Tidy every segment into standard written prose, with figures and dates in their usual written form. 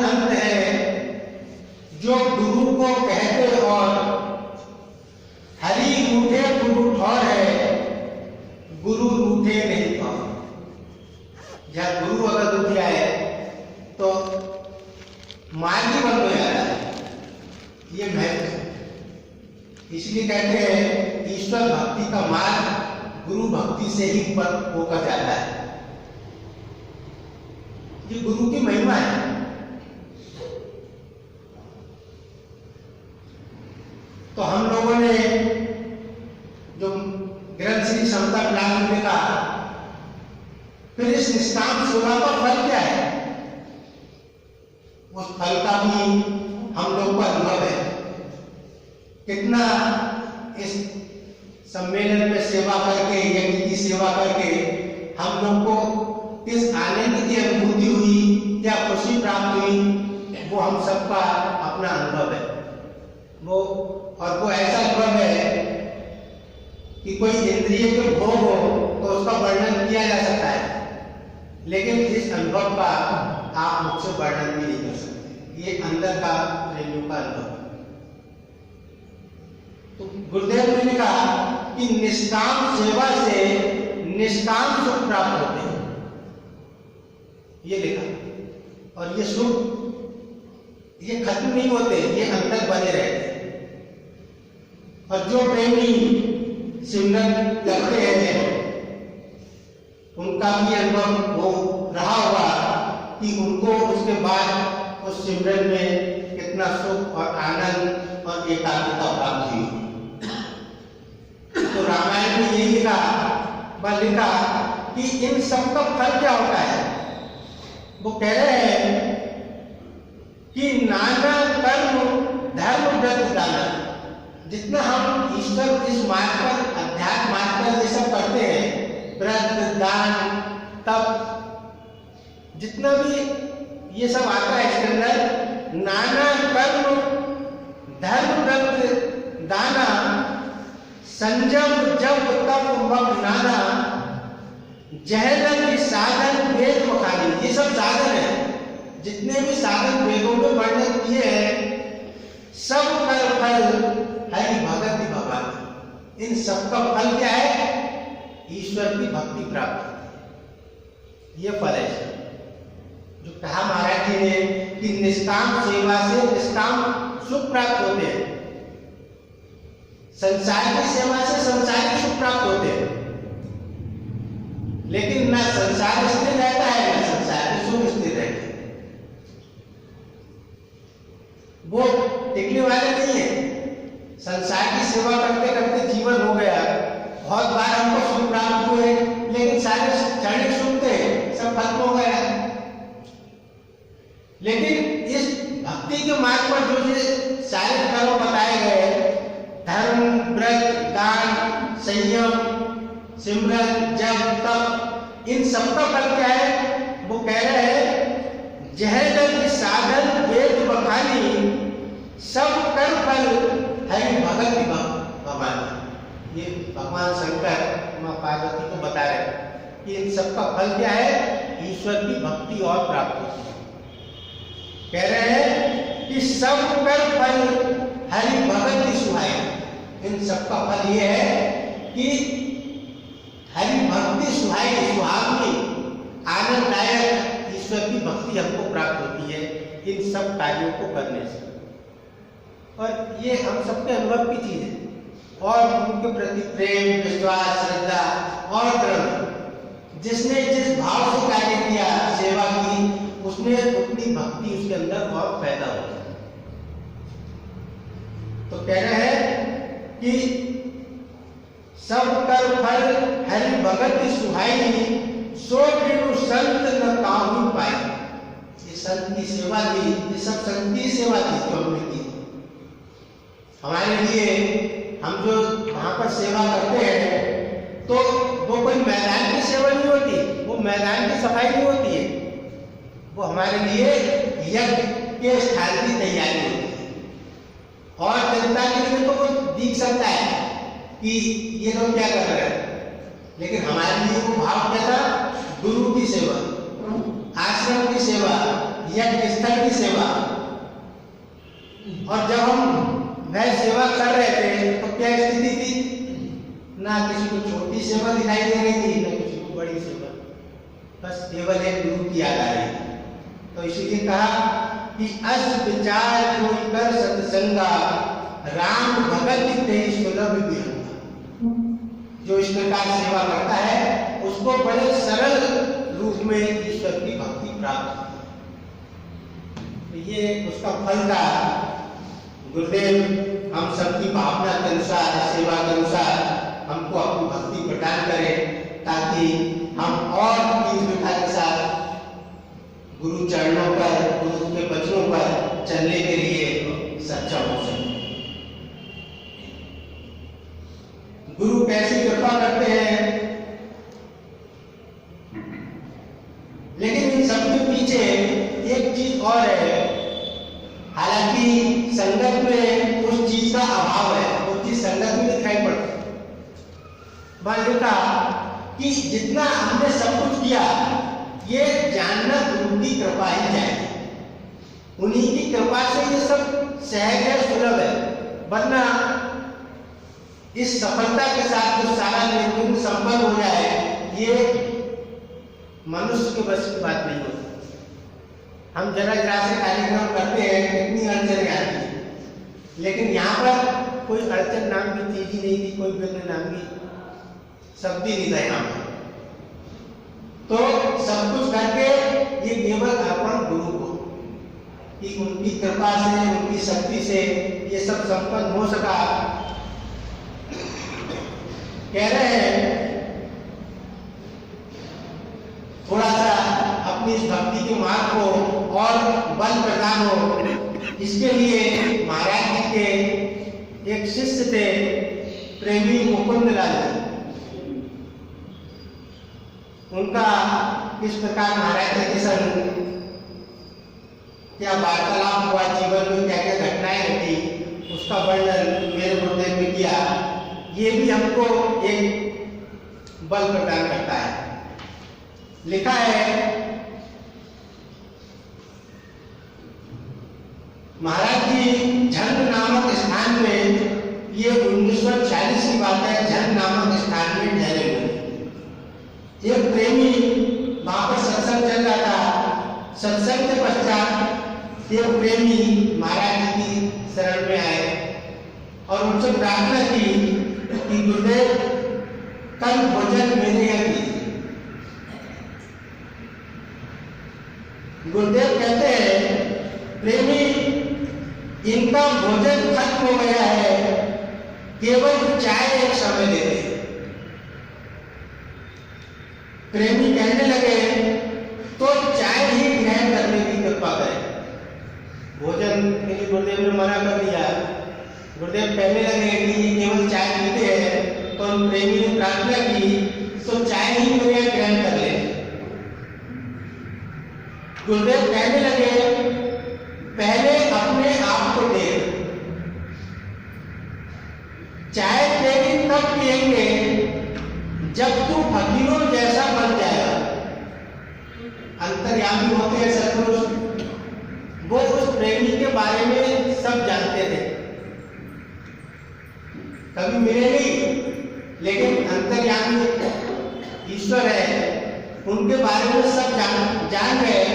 संत है जो गुरु को कहते और हरि रूठे गुरु ठौर है, गुरु रूठे नहीं ठौर। जब गुरु अगर रूठ जाए तो मार्ग ही बंद हो जाता है। ये महत्व है। इसलिए कहते हैं ईश्वर भक्ति का मार्ग गुरु भक्ति से ही पर होकर जाता है। ये गुरु की महिमा है। तो हम लोगों ने जो ग्रंथ श्री समता विलास में लिखा, फिर इस निष्काम सेवा का फल क्या है? उस फल का भी हम लोग को अनुभव है। कितना इस सम्मेलन में सेवा करके, यज्ञ की सेवा करके हम लोग को इस आनंद की अनुभूति हुई या खुशी प्राप्त हुई, वो हम सबका अपना अनुभव है। वो ऐसा अनुभव है कि कोई इंद्रिय के भोग हो तो उसका वर्णन किया जा सकता है, लेकिन इस अनुभव का आप मुझसे वर्णन भी नहीं कर सकते। ये अंदर का प्रेमियों का अनुभव। तो गुरुदेव जी ने कहा कि निष्काम सेवा से निष्काम सुख प्राप्त होते हैं, ये लिखा। और ये सुख ये खत्म नहीं होते, ये अंदर बने रहते हैं। और जो प्रेमी सिमरन करते हैं उनका भी अनुभव हो रहा होगा कि उनको उसके बाद उस सिमरन में कितना सुख और आनंद और एकाग्रता प्राप्त हुई। तो रामायण में यही लिखा कि इन सब का फल क्या होता है। वो कह रहे हैं कि नाना कर्म धर्म व्रत दाना। जितना हम ईश्वर इस मार्ग पर, अध्यात्म मार्ग पर ये सब करते हैं, व्रत दान तप, जितना भी ये सब आता है इसके अंदर, नाना कर्म धर्म व्रत दाना, संजम जब तप मग नाना, जहलन साधन वेद मखानी। ये सब साधन है, जितने भी साधन वेदों में वर्णन किए हैं, सब कर फल हरि भगत भगवान। इन सब का फल क्या है? ईश्वर की भक्ति प्राप्त। ये फल है जो कहा महाराज जी ने कि निष्काम सेवा से निष्काम सुख प्राप्त होते हैं। संसार की सेवा से संसारी सुख प्राप्त होते हैं, लेकिन न संसार स्थिर रहता है, न संसार के सुख स्थिर रहते हैं। वो टिकने वाले नहीं है। संसार की सेवा करते करते जीवन हो गया, बहुत बार हमको सुख प्राप्त हुए, लेकिन सारे क्षणिक सुख थे, सब खत्म हो गया। लेकिन इस भक्ति के मार्ग पर जो ये सारे कर्म बताए गए, धर्म व्रत दान संयम सिमरन जप तप, इन सबका फल क्या है? वो कह रहे हैं जहर साधन वेद बखानी, सब कर फल हरि भगत भगवान। ये भगवान शंकर मां पार्वती को बता रहे हैं कि इन सबका फल क्या है? ईश्वर की भक्ति और प्राप्त होती है। कह रहे हैं कि सब कर फल हरि भगत सुहाए। इन सबका फल ये है कि हरि भक्ति सुहाई, सुहावनी, आनंददायक ईश्वर की भक्ति हमको प्राप्त होती है इन सब कार्यों को करने से। और ये हम सबके अनुभव की चीज है। और उनके प्रति प्रेम विश्वास श्रद्धा और दृढ़, जिसने जिस भाव से कार्य किया, सेवा की, उसने उतनी भक्ति उसके अंदर और पैदा हो जाए। तो कह रहे हैं कि सब कर फल हरि भगत सुहाई, सो बिनु संत न काहू पाई। ये संत की सेवा थी, ये सब संत की सेवा थी जो हमने की। हमारे लिए हम जो वहां पर सेवा करते हैं तो वो कोई मैदान की सेवा नहीं होती, वो मैदान की सफाई नहीं होती है, वो हमारे लिए यज्ञ के स्थान की तैयारी होती है। और जनता के लिए तो वो दिख सकता है कि ये लोग क्या कर रहे हैं, लेकिन हमारे लिए वो भाव क्या था? गुरु की सेवा, आश्रम की सेवा, यज्ञ स्थल की सेवा। और जब हम वह सेवा कर रहे थे तो क्या स्थिति थी? ना किसी को छोटी सेवा दिखाई दे रही थी, ना किसी को बड़ी सेवा, बस केवल एक गुरु की याद आ रही थी। तो इसीलिए कहा कि अस विचार जो कर सत्संगा राम भगत तेज सुलभ विहंगा। जो इस प्रकार सेवा करता है उसको बड़े सरल रूप में ईश्वर की भक्ति प्राप्त होती है। ये उसका फल था। गुरुदेव हम सबकी भावना के अनुसार, सेवा के अनुसार हमको अपनी भक्ति प्रदान करें ताकि हम और तीव्रता के साथ गुरु चरणों पर, गुरु के वचनों पर चलने के लिए सक्षम हो सके। गुरु कैसी कृपा करते हैं, लेकिन इन सब के पीछे एक चीज और है। हालांकि संगत में उस चीज का अभाव है, वो चीज संगत में दिखाई पड़ती है। मान्यता कि जितना हमने सब कुछ किया ये जानना गुरु की कृपा ही चाहिए। उन्हीं की कृपा से ये सब सहज है, सुलभ है। वरना इस सफलता के साथ जो सारा निर्गुण संपन्न हो जाए ये मनुष्य के बस की बात नहीं होती। हम जरा जरा से कार्यक्रम करते हैं, कितनी अड़चन आती है, लेकिन यहाँ पर कोई अड़चन नाम की चीज ही नहीं थी, कोई विघ्न नाम की शब्द ही नहीं था यहाँ पर। तो सब कुछ करके ये केवल अर्पण गुरु को, कि उनकी कृपा से, उनकी शक्ति से ये सब संपन्न हो सका। कह रहे हैं थोड़ा सा अपनी इस भक्ति के मार्ग को और बल प्रदान हो, इसके लिए महाराज जी के एक शिष्य थे प्रेमी मुकुंद लाल जी। उनका किस प्रकार महाराज जी के संग क्या वार्तालाप हुआ, जीवन में क्या क्या घटनाएं घटी, उसका वर्णन मेरे गुरुदेव ने किया। ये भी हमको एक बल प्रदान करता है। लिखा है महाराज जी झंड नामक स्थान में, ये 1946 की बात है, झंड नामक स्थान में ठहरे हुए। एक प्रेमी वहां पर सत्संग चल रहा था। सत्संग के पश्चात एक प्रेमी महाराज जी की शरण में आए और उनसे प्रार्थना की कि गुरुदेव कल भोजन मेरे यहाँ कीजिए। गुरुदेव कहते हैं प्रेमी इनका भोजन खत्म हो गया है, केवल चाय एक समय देते। प्रेमी कहने लगे तो चाय ही ग्रहण करने की कृपा करें। भोजन के लिए गुरुदेव ने मना कर दिया। गुरुदेव कहने लगे कि ये केवल चाय पीते हैं, तो प्रेमी ने प्रार्थना की तो चाय ही मेरे ग्रहण कर ले। गुरुदेव कहने लगे पहले अपने आप को देख, चाय तेरी तब पिएंगे जब तू फकीरों जैसा बन जाएगा। अंतर्यामी होते हैं सतपुरुष, वो उस प्रेमी के बारे में सब जानते थे। कभी मिले नहीं, लेकिन अंतर्यामी ईश्वर है, उनके बारे में सब जान गए।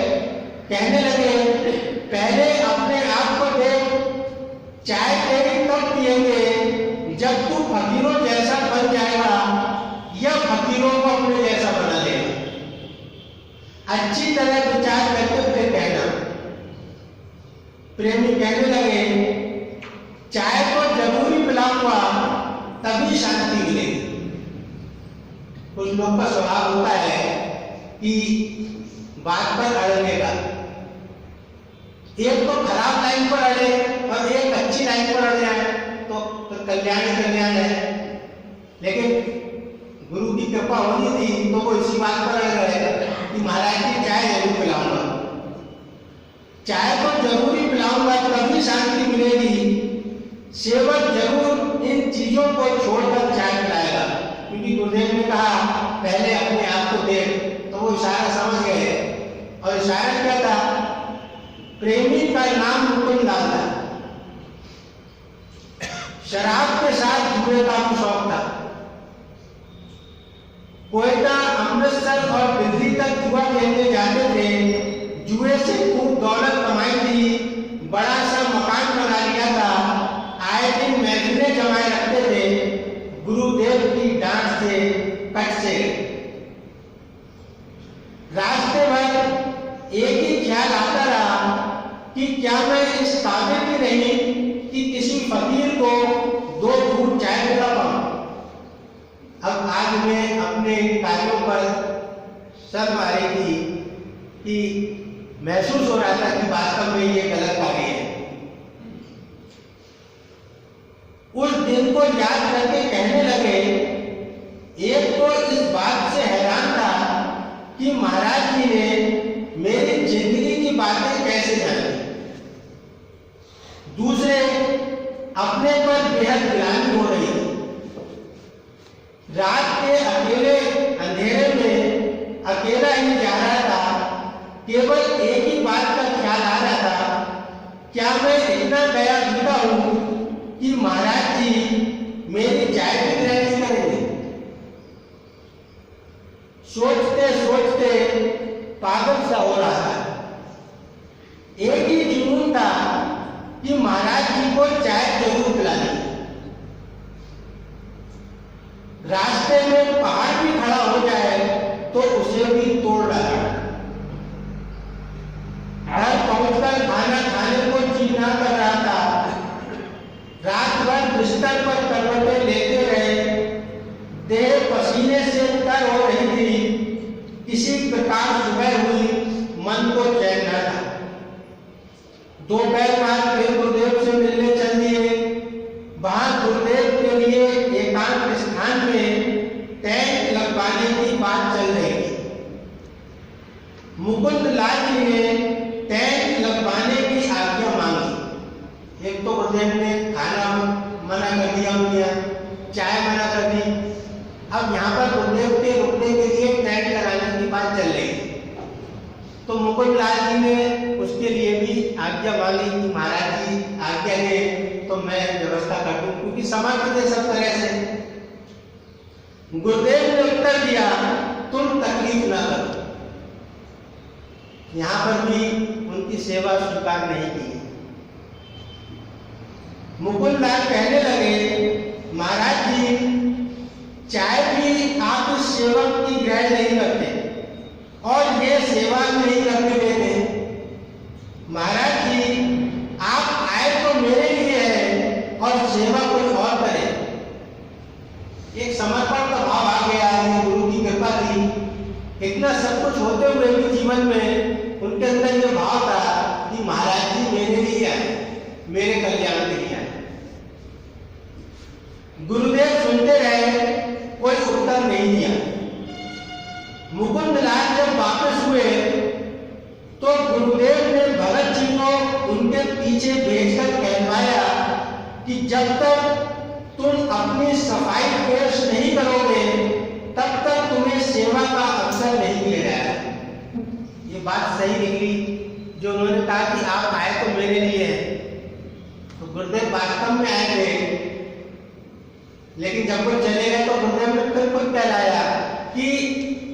कहने लगे पहले अपने आप को देख, चाय तेरी तब पिएंगे जब तू फकीरों जैसा बन जाएगा या फकीरों को अपने जैसा बना लेगा। अच्छी तरह विचार करके फिर कहना। प्रेमी कहने लगे चाय को जरूरी पिलाऊंगा तभी शांति मिलेगी। कुछ लोग का स्वभाव होता है कि बात पर अड़ने का, एक तो खराब लाइन पर अड़े और एक अच्छी लाइन पर अड़ जाए तो कल्याण है। लेकिन गुरु की कृपा होनी थी तो वो इसी बात पर अड़ गए कि महाराज की चाय जरूर पिलाऊंगा, चाय को जरूरी पिलाऊंगा तभी शांति मिलेगी। सेवक जरूर इन चीजों को छोड़कर चाय पिलाएगा, क्योंकि गुरुदेव ने कहा पहले अपने आप को देख, तो वो इशारा समझ गए। और इशारा क्या था प्रेमी का नाम मुकुंद लाल था। शराब के साथ जुए का भी शौक था। कोयटा, अमृतसर और दिल्ली तक जुआ खेलने जाते थे। जुए से खूब दौलत कमाई थी, बड़ा सा मकान बना लिया था, आए दिन महफिलें जमाए रखते थे। गुरुदेव की डांट से कट से रास्ते भर एक ही ख्याल आता रहा कि क्या मैं इस काबिल भी नहीं कि किसी फकीर को 2 घूंट चाय पिला पाऊं। अब आज मैं अपने कार्यों पर सर मारे कि महसूस हो रहा था कि वास्तव में ये गलत कार्य है। उस दिन को याद करके कहने लगे, एक तो इस बात से हैरान था कि महाराज जी ने मेरी जिंदगी की बातें कैसे जानी। दूसरे, अपने पर बेहद ग्लानि हो रही थी। रात के अकेले अंधेरे में अकेला ही जा रहा था। केवल एक ही बात का ख्याल आ रहा था, क्या मैं इतना गया बीता हूं कि महाराज जी मेरी चाय भी ग्रहण नहीं करेंगे। सोचते सोचते पागल सा हो रहा था। एक ही जुनून था कि महाराज जी को चाय जरूर पिलानी। रास्ते में पहाड़ भी खड़ा हो जाए तो उसे भी तोड़ डाला। घर पहुंचकर खाना खाने को जी ना कर रहा था। रात भर बिस्तर पर करवटें लेते रहे। देह पसीने से तर हो रही थी। किसी प्रकार सुबह हुई, मन को चैन न था। दोपहर बाद फिर गुरुदेव से मिलने चल दिए। वहां गुरुदेव के लिए एकांत स्थान में टेंट लगवाने की बात चल रही थी। मुकुंद लाल जी ने टेंट लगवाने की आज्ञा मांगी। एक तो गुरुदेव ने खाना मना कर दिया, चाय मना कर दी। अब यहाँ पर गुरुदेव के रुकने के लिए टेंट लगाने की बात चल रही थी। तो मुकुंद लाल जी ने उसके लिए भी आज्ञा मांगी कि महाराज जी आज्ञा दें तो मैं व्यवस्था कर दूं, क्योंकि समर्पित है सब तरह से। गुरुदेव ने उत्तर दिया, तुम तकलीफ ना करो। यहाँ पर भी उनकी सेवा स्वीकार नहीं की। मुकुंद लाल कहने लगे, महाराज जी चाय भी आप इस सेवक की ग्रहण नहीं करते और ये सेवा नहीं करने देते। महाराज जी आप आए तो मेरे लिए है और सेवा कोई और करे। एक समर्पण का भाव आ गया है। गुरु की कृपा थी, इतना सब कुछ होते हुए भी जीवन में उनके अंदर ये भाव था कि महाराज जी मेरे लिए आए, मेरे कल्याण के लिए आए। गुरुदेव सुनते रहे, कोई उत्तर नहीं दिया। मुकुंद लाल जब वापस हुए तो गुरुदेव ने भगत जी को उनके पीछे भेजकर कहवाया कि जब तक तुम अपनी सफाई पेश नहीं करोगे तब तक तुम्हें सेवा का अवसर नहीं मिल जाएगा। ये बात सही निकली जो उन्होंने कहा कि आप आए तो मेरे लिए है। तो गुरुदेव वास्तव में आए थे, लेकिन जब वो चले गए तो गुरुदेव ने फिर खुद कहलाया कि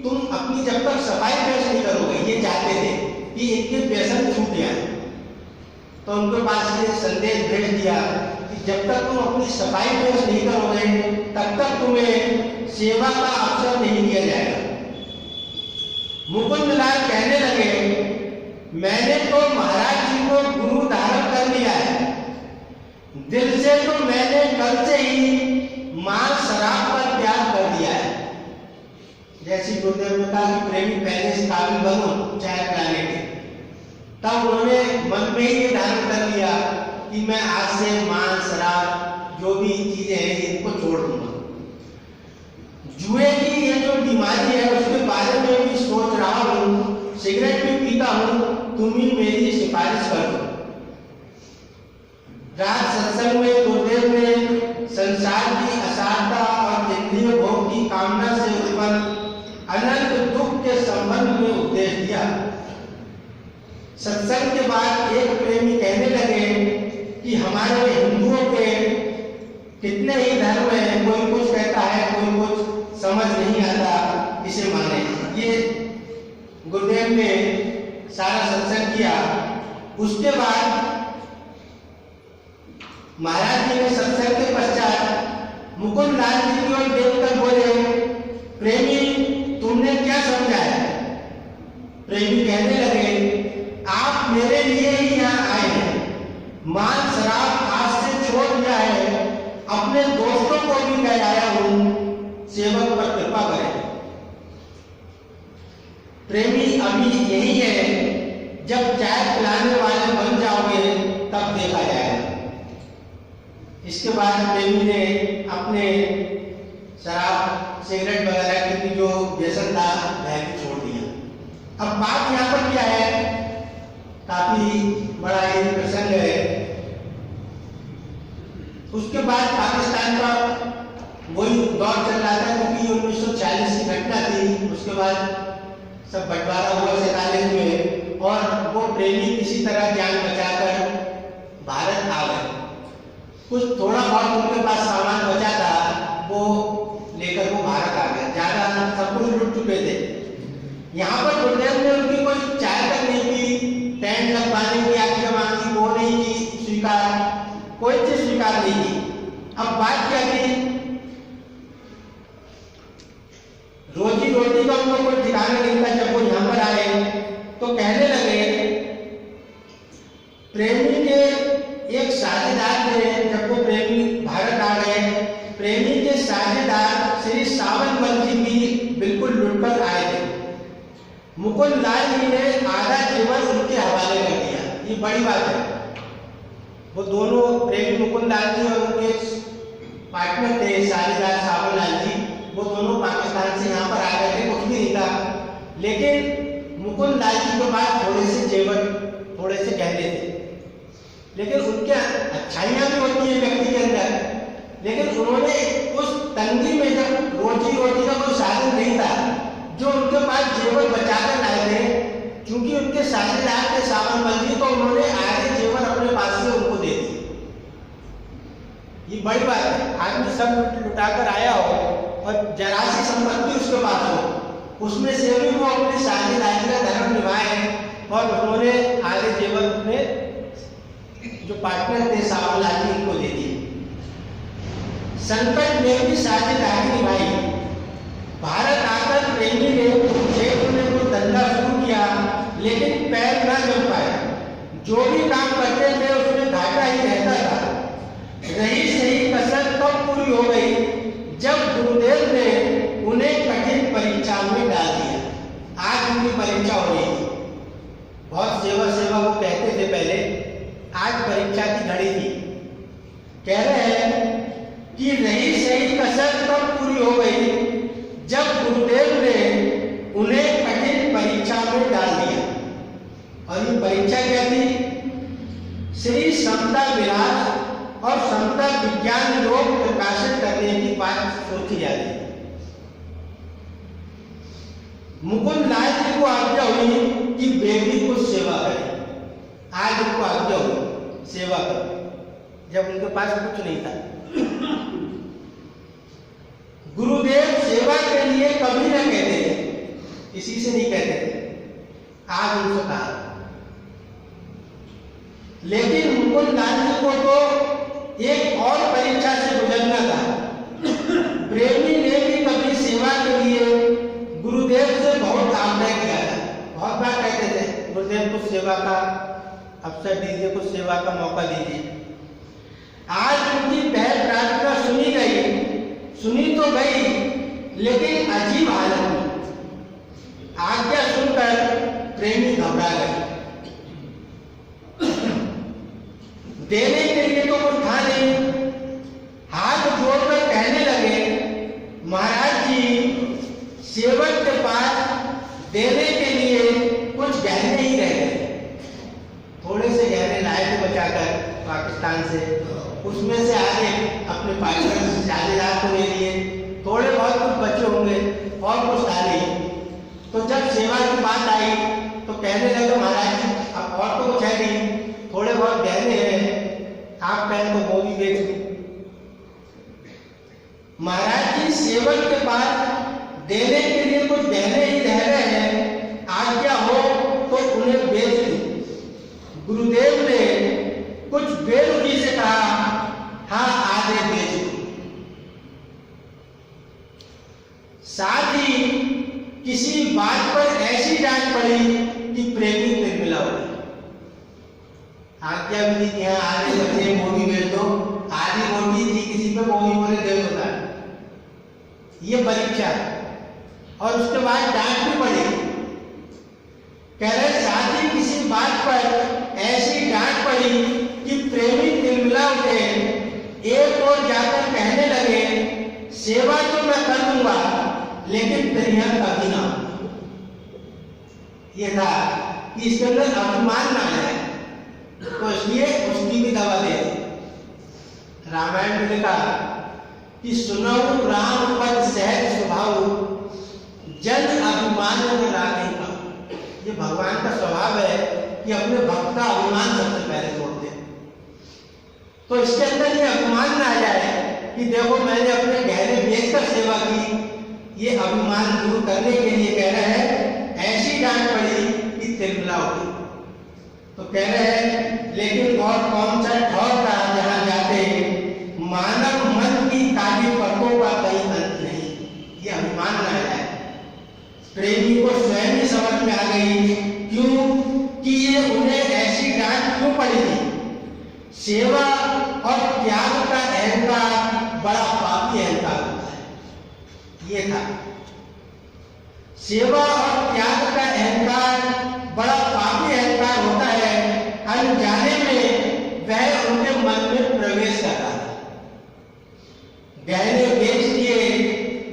तुम अपनी जब तक सफाई पेश नहीं करोगे, ये चाहते थे कि इनके व्यसन छूट जाए। तो उनके पास ये संदेश भेज दिया कि जब तक तुम अपनी सफाई पेश नहीं करोगे तब तक तुम्हें सेवा का अवसर नहीं दिया जाएगा। मुकुंद लाल कहने लगे, मैंने तो महाराज जी को गुरु धारण कर लिया है। दिल से तो मैंने कल से ही मांस शराब पर त्याग कर दिया है। जैसी गुरुदेव ने कहा कि प्रेमी पहले से काबिल बनो चाय पिलाने के, तब उन्होंने मन में ही ये धारण कर लिया कि मैं आज से मांस शराब जो भी चीजें हैं इनको छोड़ दूंगा। जुए की ये जो बीमारी है उसके बारे में भी सोच रहा हूँ, सिगरेट भी पीता हूँ, तुम ही मेरी सिफारिश कर दो। रात सत्संग में गुरुदेव ने संसार की असारता और इंद्रिय भोग की कामना से उत्पन्न अनंत दुख के संबंध में उपदेश दिया। सत्संग के बाद एक हमारे हिंदुओं के कितने ही धर्म हैं, कोई कुछ कहता है, कोई कुछ समझ नहीं आता इसे माने। ये गुरुदेव ने सारा सत्संग किया। उसके बाद महाराज जी ने सत्संग के पश्चात मुकुंद लाल जी की ओर देखकर बोले, प्रेमी तुमने क्या समझा है? प्रेमी कहने लगे, आप मेरे लिए ही यहाँ आए हैं, मांस शराब आज से छोड़ दिया है, अपने दोस्तों को भी कह आया हूं, सेवक पर कृपा करें। प्रेमी अभी यही है, जब चाय पिलाने वाले बन जाओगे तब देखा जाएगा। इसके बाद प्रेमी ने अपने शराब सिगरेट वगैरह की जो व्यसन था वह भी छोड़ दिया। अब बात यहाँ पर क्या है, काफी बड़ा ये प्रसंग है। उसके बाद पाकिस्तान का वही दौर चल रहा था, क्योंकि 1940 की घटना थी। उसके बाद सब बंटवारा हुआ 47 में, और वो प्रेमी किसी तरह जान बचाकर भारत आ गए। कुछ थोड़ा बहुत उनके पास सामान बचा था, वो लेकर वो भारत आ गए। ज्यादा सब कुछ लुट चुके थे। यहाँ पर गुरुदेव ने उनकी कोई चाय तक नहीं पी, टेंट लगवाने की आज्ञा मांगी, वो नहीं की स्वीकार, कोई चीज स्वीकार नहीं की। अब बात क्या थी, रोजी रोटी का उनको कोई ठिकाना नहीं था। जब वो यहाँ पर आए तो कहने लगे, प्रेमी के एक साझेदार थे। जब वो प्रेमी भारत आ गए, प्रेमी के साझेदार श्री सावंतमल जी भी बिल्कुल लुटकर आए थे। मुकुंद लाल जी ने आधा जीवन उनके हवाले कर दिया। ये बड़ी बात है। वो दोनों प्रेमी मुकुंद लाल जी और उनके पार्टनर थे साझेदार सावंतलाल जी, वो दोनों पाकिस्तान से यहाँ पर आ गए थे, कुछ भी नहीं था। लेकिन मुकुंद लाल जी के पास थोड़े से जेवर, थोड़े से गहने थे। लेकिन उनके अच्छाइयाँ भी होती है व्यक्ति के अंदर, लेकिन उन्होंने उस तंगी में, जब रोजी रोटी का कोई साधन नहीं था, जो उनके पास जेवर बचाकर लाए थे, क्योंकि उनके साझेदार थे सावंतमल जी, तो उन्होंने आधे जेवर अपने पास से उनको दे दिए। ये बड़ी बात है। आदमी सब लुटा कर आया हो और जरा सी संपत्ति उसके पास हो, उसमें से भी वो अपने साझेदारी का धर्म निभाए, और उन्होंने आधे जेवर अपने जो पार्टनर थे सावंतलाल जी उनको दे दिए। संकट में भी साझेदारी निभाई। भारत आकर प्रेमी ने क्षेत्र में कोई धंधा शुरू किया, लेकिन पैर न जम पाया। जो भी काम करते थे उसमें घाटा ही रहता था। रही सही कसर कब पूरी हो गई, जब गुरुदेव ने उन्हें कठिन परीक्षा में डाल दिया। आज उनकी परीक्षा हो रही थी। बहुत सेवा वो कहते थे पहले, आज परीक्षा की घड़ी थी। कह रहे हैं कि रही सही कसर कब पूरी हो गई, जब गुरुदेव ने उन्हें कठिन परीक्षा में डाल दिया। और ये परीक्षा क्या थी? श्री समता विलास और समता विज्ञान योग प्रकाशित करने की बात सोची जाती है। मुकुंद लाल जी को आज्ञा हुई कि बेबी को सेवा करें। आज उनको आज्ञा हुई सेवा करें, जब उनके पास कुछ नहीं था। गुरुदेव सेवा के लिए कभी ना कहते थे, किसी से नहीं कहते थे। आज उनसे कहा। लेकिन मुकुंद लाल जी को तो एक और परीक्षा से गुजरना था। प्रेमी ने भी कभी सेवा के लिए गुरुदेव से बहुत आग्रह किया था। बहुत बार कहते थे, गुरुदेव को सेवा का अवसर दीजिए, कुछ सेवा का मौका दीजिए। आज उनकी पहल प्रार्थना सुनी गई, सुनी तो गई, लेकिन अजीब हालत में। आज्ञा सुनकर प्रेमी घबरा गए। देने के लिए तो कुछ था नहीं। हाथ जोड़कर कहने लगे, महाराज जी, सेवक के पास देने के लिए कुछ गहने ही रह गए। थोड़े से गहने लाए थे बचाकर पाकिस्तान से, उसमें से आगे अपने पार्टनर साझेदार को दे दिए। थोड़े बहुत कुछ बचे होंगे और कुछ था नहीं। तो जब सेवा की बात आई तो कहने लगे, महाराज जी, अब और तो कुछ है नहीं, थोड़े बहुत गहने हैं, हाफ पैंट तो वो भी बेच दी। महाराज जी सेवक के पास देने के लिए कुछ गहने ही रह गए हैं, आज्ञा हो तो उन्हें बेच दी। गुरुदेव ने कुछ बेरुखी से कहा, हाँ आधे बेच दो। साथ ही किसी बात पर ऐसी डांट पड़ी कि प्रेमी तिलमिला हो गया। आज्ञा भी दी कि हाँ आधे बचे वो भी बेच दो, आधी रोटी थी किसी पे वो भी बोले दे दो। ये परीक्षा और उसके बाद डांट भी पड़ी। कह रहे साथ ही किसी बात पर ऐसी डांट पड़ी कि प्रेमी तिलमिला उठे, एक और जाकर कहने लगे सेवा तो मैं कर दूंगा लेकिन तेरे यहाँ कभी ना। ये था कि इसके अंदर अभिमान ना आए, तो इसलिए उसकी भी दवा दे। रामायण में लिखा कि सुनऊ राम पद सहज स्वभाव, जन अभिमान में राखे का। ये भगवान का स्वभाव है कि अपने भक्त का अभिमान सबसे पहले तोड़ते हैं। तो इसके अंदर ये अभिमान ना आ जाए कि देखो मैंने अपने गहने बेचकर सेवा की, ये अभिमान दूर करने के लिए कह रहे हैं ऐसी डांट पड़ी कि तिलमिला उठी। तो कह रहे हैं लेकिन और कौन सा ठौर था जहां जाते मानव मन की काली पलकों का कहीं अंत नहीं। ये अभिमान ना आ जाए। प्रेमी को स्वयं ही समझ में आ गई क्यों कि ये उन्हें ऐसी डांट क्यों पड़ी थी। सेवा और त्याग का अहंकार बड़ा पापी अहंकार होता है। ये था सेवा और त्याग का अहंकार बड़ा पापी अहंकार होता है। अनजाने में वह उनके मन में प्रवेश कर रहा था। गहने बेच दिए,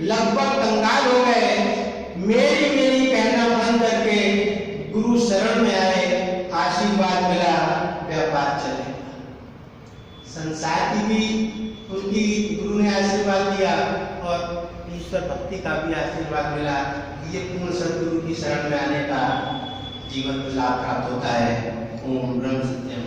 लगभग कंगाल हो गए, मेरी मेरी कहना बंद करके गुरु शरण में आए, आशीर्वाद मिला, व्यापार चले। संसार की भी उनकी गुरु ने आशीर्वाद दिया और ईश्वर भक्ति का भी आशीर्वाद मिला। ये पूर्ण सदगुरु की शरण में आने का जीवन में लाभ प्राप्त होता है। ओम ब्रह्म सत्यम।